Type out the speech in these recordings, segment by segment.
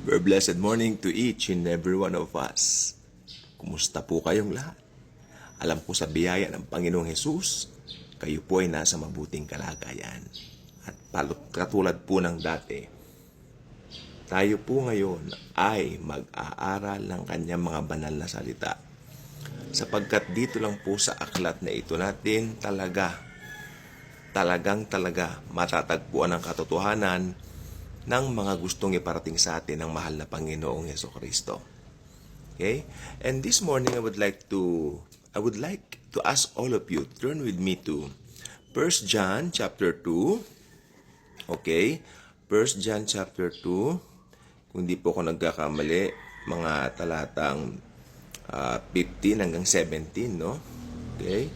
Very blessed morning to each and every one of us. Kumusta po kayong lahat? Alam ko sa biyaya ng Panginoong Hesus, kayo po ay nasa mabuting kalagayan. At katulad po ng dati, tayo po ngayon ay mag-aaral ng kanyang mga banal na salita. Sapagkat dito lang po sa aklat na ito natin talagang matatagpuan ang katotohanan ng mga gustong iparating sa atin ng mahal na Panginoong Hesukristo. Okay? And this morning I would like to ask all of you, turn with me to 1 John chapter 2. Okay? 1 John chapter 2. Kung di po ako nagkakamali, mga talatang 15 hanggang 17, no? Okay?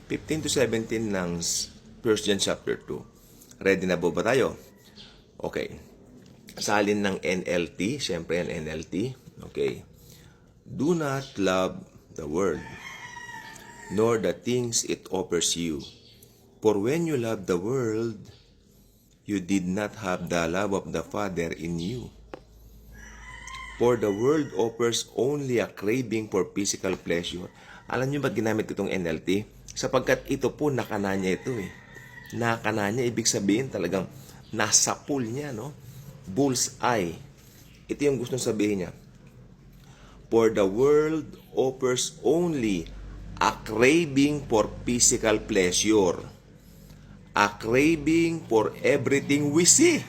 15 to 17 ng 1 John chapter 2. Ready na po ba tayo? Okay. Salin ng NLT, syempre yan NLT. Okay. Do not love the world, nor the things it offers you. For when you love the world, you did not have the love of the Father in you. For the world offers only a craving for physical pleasure. Alam niyo ba ginamit itong NLT? Sapagkat ito po nakana niya ito eh. Nakana niya, ibig sabihin talagang nasa pool niya, no? Bullseye. Ito yung gusto sabihin niya. For the world offers only a craving for physical pleasure. A craving for everything we see.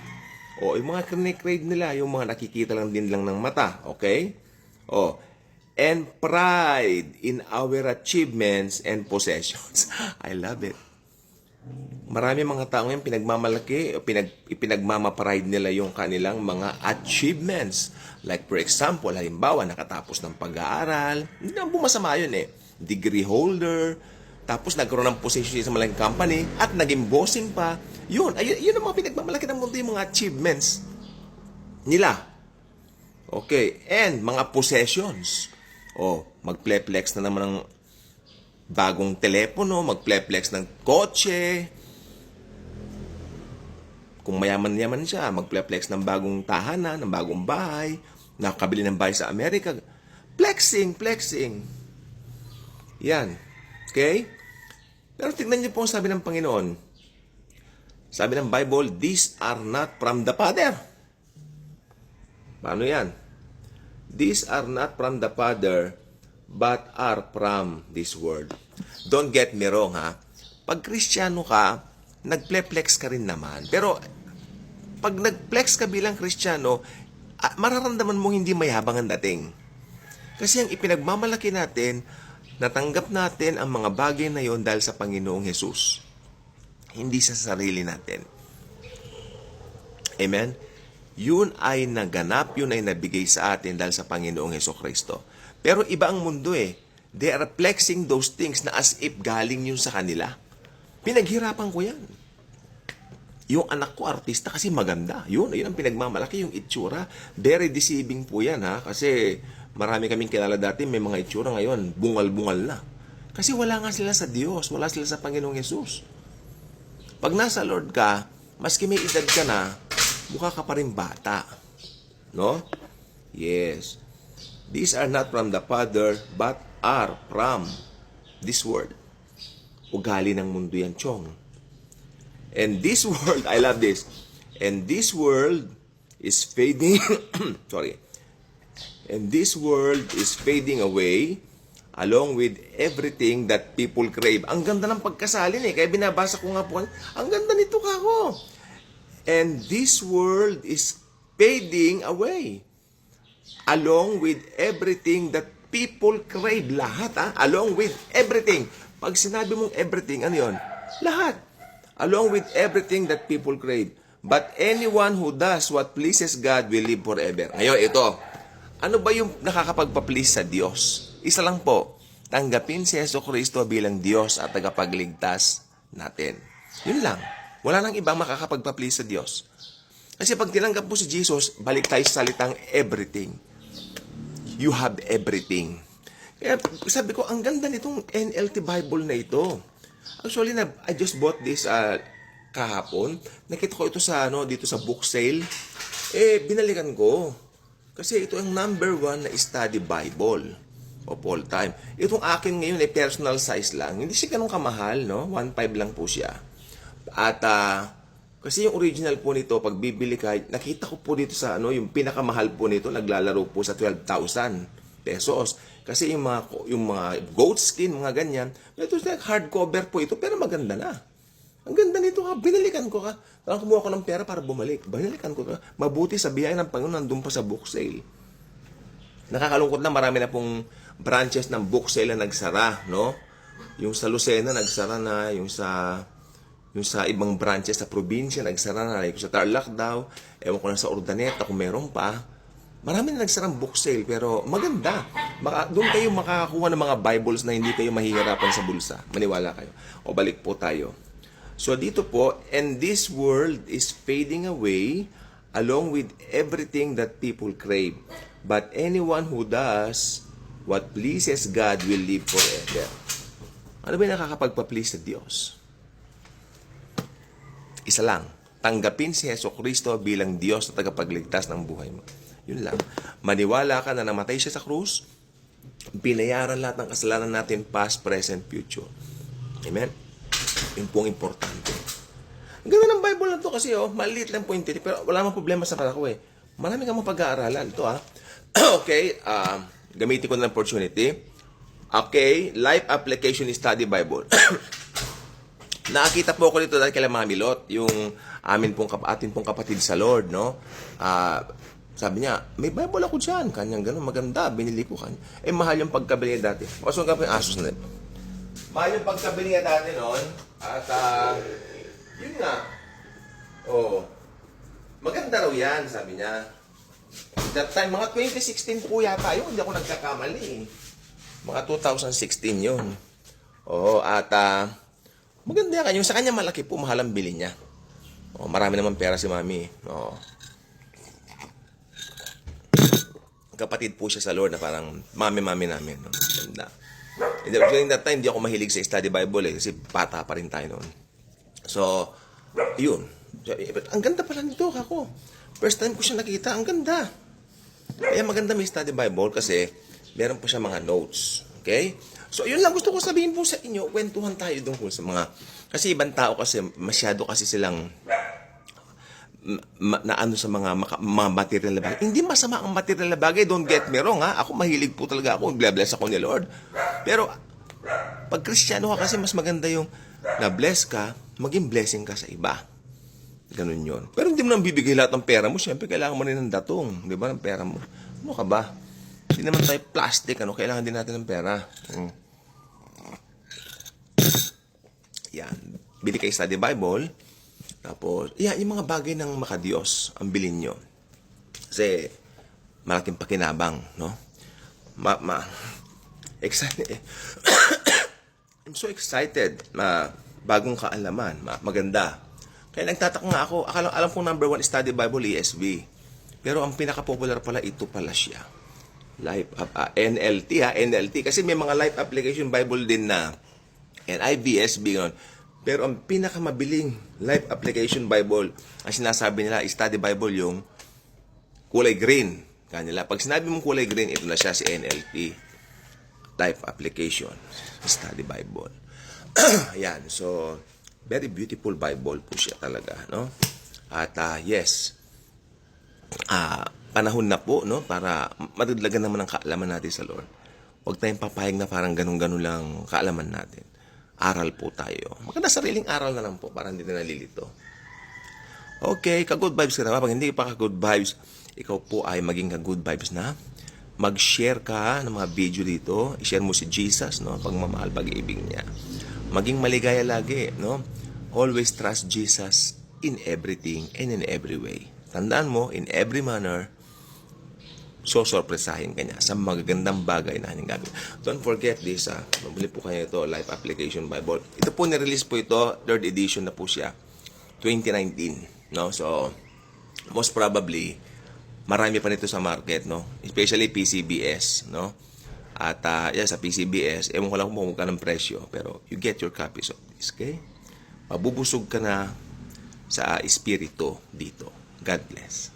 O, yung mga crave nila, yung mga nakikita lang din lang ng mata. Okay? O, and pride in our achievements and possessions. I love it. Marami mga tao ngayon pinagmamalaki, ipinagmamapride nila yung kanilang mga achievements. Like for example, halimbawa, nakatapos ng pag-aaral, hindi naman bumasama yun eh. Degree holder, tapos nagkaroon ng position sa malaking company, at naging bossing pa. Yun ang mga pinagmamalaki ng mundo, yung mga achievements nila. Okay, and mga possessions. O, mag-flex na naman ng bagong telepono, mag-flex ng kotse. Kung mayaman-yaman siya, mag-flex ng bagong tahanan, ng bagong bahay, nakakabili ng bahay sa Amerika. Flexing. Yan. Okay? Pero tignan niyo po ang sabi ng Panginoon. Sabi ng Bible, these are not from the Father. Paano yan? These are not from the Father, but are from this world. Don't get me wrong, ha? Pag Kristiyano ka, nag-flex ka rin naman. Pero, pag nag-flex ka bilang Kristiyano, mararamdaman mo hindi mayabang ang dating. Kasi ang ipinagmamalaki natin, natanggap natin ang mga bagay na yon dahil sa Panginoong Hesus. Hindi sa sarili natin. Amen? Yun ay naganap, yun ay nabigay sa atin dahil sa Panginoong Hesukristo. Pero iba ang mundo eh. They are flexing those things na as if galing yun sa kanila. Pinaghirapan ko yan. Yung anak ko, artista kasi maganda. Yun ang pinagmamalaki, yung itsura. Very deceiving po yan, ha? Kasi marami kaming kilala dati, may mga itsura ngayon, bungal-bungal na. Kasi wala nga sila sa Diyos, wala sila sa Panginoong Hesus. Pag nasa Lord ka, maski may edad ka na, mukha ka pa rin bata. No? Yes. These are not from the Father, but are from this world. Ugali ng mundo yan, Chong. And this world, I love this. And this world is fading, sorry. And this world is fading away along with everything that people crave. Ang ganda ng pagkasalin eh. Kaya binabasa ko nga po, ang ganda nito kako. And this world is fading away along with everything that people crave. Lahat, ha? Along with everything. Pag sinabi mong everything, ano yun? Lahat. Along with everything that people crave. But anyone who does what pleases God will live forever. Ngayon, ito. Ano ba yung nakakapagpa-please sa Diyos? Isa lang po. Tanggapin si Hesukristo bilang Diyos at tagapagligtas natin. Yun lang. Wala nang ibang makakapagpa-please sa Diyos. Kasi pag tinanggap mo si Jesus, balik tayo sa salitang everything. You have everything. Kaya sabi ko, ang ganda nitong NLT Bible na ito. Actually, I just bought this kahapon. Nakita ko ito sa dito sa book sale. Binalikan ko. Kasi ito ang number 1 na study Bible of all time. Itong akin ngayon ay personal size lang. Hindi siya ganun kamahal, no? 1.5 lang po siya. At kasi yung original po nito, pag bibili ka, nakita ko po dito sa yung pinakamahal po nito, naglalaro po sa 12,000 pesos. Kasi yung mga goat skin, mga ganyan, ito hardcover po ito, pero maganda na. Ang ganda nito ka, binalikan ko ka. Parang kumuha ko ng pera para bumalik. Binalikan ko ka. Mabuti sa biyaya ng Panginoon, nandun pa sa book sale. Nakakalungkot na, marami na pong branches ng book sale na nagsara, no? Yung sa Lucena, nagsara na. Yung sa ibang branches sa probinsya, nagsara na. Like sa Tarlac daw. Ewan ko na sa Urdaneta kung meron pa. Marami na nagsarang book sale, pero maganda. Doon kayo makakakuha ng mga Bibles na hindi kayo mahihirapan sa bulsa. Maniwala kayo. O balik po tayo. So dito po, and this world is fading away along with everything that people crave. But anyone who does what pleases God will live forever. Ano ba yung nakakapagpa-please sa Diyos? Isa lang, tanggapin si Jesucristo bilang Diyos na tagapagligtas ng buhay mo. Yun lang. Maniwala ka na namatay siya sa krus, binayaran lahat ng kasalanan natin, past, present, future. Amen? Yun pong importante. Ang ganda ng Bible na to kasi maliit lang po yung titik, pero wala mang problema sa para ko eh. Marami kang mapag-aaralan. Ito okay, gamitin ko na ng opportunity. Okay, Life Application Study Bible. Nakakita po ako dito dahil kay Mami Lot, yung atin pong kapatid sa Lord, no? Sabi niya, may Bible ako dyan. Kanyang gano'n, maganda. Binili ko kanya. Mahal yung pagkabili niya dati. Pasok ka pa yung Asus na ito. Mahal yung pagkabili niya dati noon. At, yun nga. Maganda raw yan, sabi niya. That time, mga 2016 po yata yun. Hindi ako nagkakamali. Mga 2016 yun. At, maganda yan. Yung sa kanya malaki po, mahal ang bili niya. Marami naman pera si Mami. Kapatid po siya sa Lord na parang mami namin. No? Ganda. During that time, hindi ako mahilig sa study Bible kasi bata pa rin tayo noon. So, yun. Ang ganda pala nito ako. First time ko siya nakita, ang ganda. Kaya maganda may study Bible kasi meron po siya mga notes. Okay? So, yun lang gusto ko sabihin po sa inyo. Kwentuhan tayo doon sa mga... Kasi ibang tao kasi, masyado kasi silang... sa mga material na bagay. Hindi masama ang material na bagay. Don't get me wrong, ha? Ako mahilig po talaga ako. Bless ako ni Lord. Pero, pag Kristiyano ka kasi, mas maganda yung na-bless ka, maging blessing ka sa iba. Ganun yun. Pero hindi mo nang bibigay lahat ng pera mo. Siyempre, kailangan mo rin ng datong. Di ba? Ng pera mo. Ano ka ba? Hindi naman tayo plastic. Kailangan din natin ng pera. Yan. Bili kayo study Bible. Tapos, yung mga bagay ng makadiyos, ang bilhin nyo. Kasi, malaking pakinabang, no? Excited. I'm so excited na bagong kaalaman, maganda. Kaya nagtataka nga ako, alam kong number 1 study Bible, ESV. Pero ang pinaka-popular pala, ito pala siya. NLT, kasi may mga Life Application Bible din na NIV, gano'n. Pero ang pinakamabiling Life Application Bible, ang sinasabi nila, study Bible, yung kulay green. Kanila. Pag sinabi mong kulay green, ito na siya si NLT. Life Application Study Bible. Ayan. So, very beautiful Bible po siya talaga. No? At yes, panahon na po, no? Para madagdagan naman ang kaalaman natin sa Lord. Huwag tayong papayag na parang ganun-ganun lang kaalaman natin. Aral po tayo. Maganda sariling aral na lang po para hindi na nalilito. Okay, ka-good vibes ka na. Pag hindi pa ka-good vibes, ikaw po ay maging ka-good vibes na. Mag-share ka ng mga video dito. I-share mo si Jesus, no? Pagmamahal, pag-ibig niya. Maging maligaya lagi, no? Always trust Jesus in everything and in every way. Tandaan mo, in every manner, sorpresahin ka niya sa magagandang bagay na kanyang gagawin. Don't forget this, mabili po kayo ito, Life Application Bible. Ito po, nirelease po ito, 3rd edition na po siya, 2019, no? So, most probably, marami pa nito sa market, no? Especially PCBS, no? At, sa PCBS, ewan ko lang kung magkano ng presyo, pero you get your copies of this, okay? Mabubusog ka na sa espiritu dito. God bless.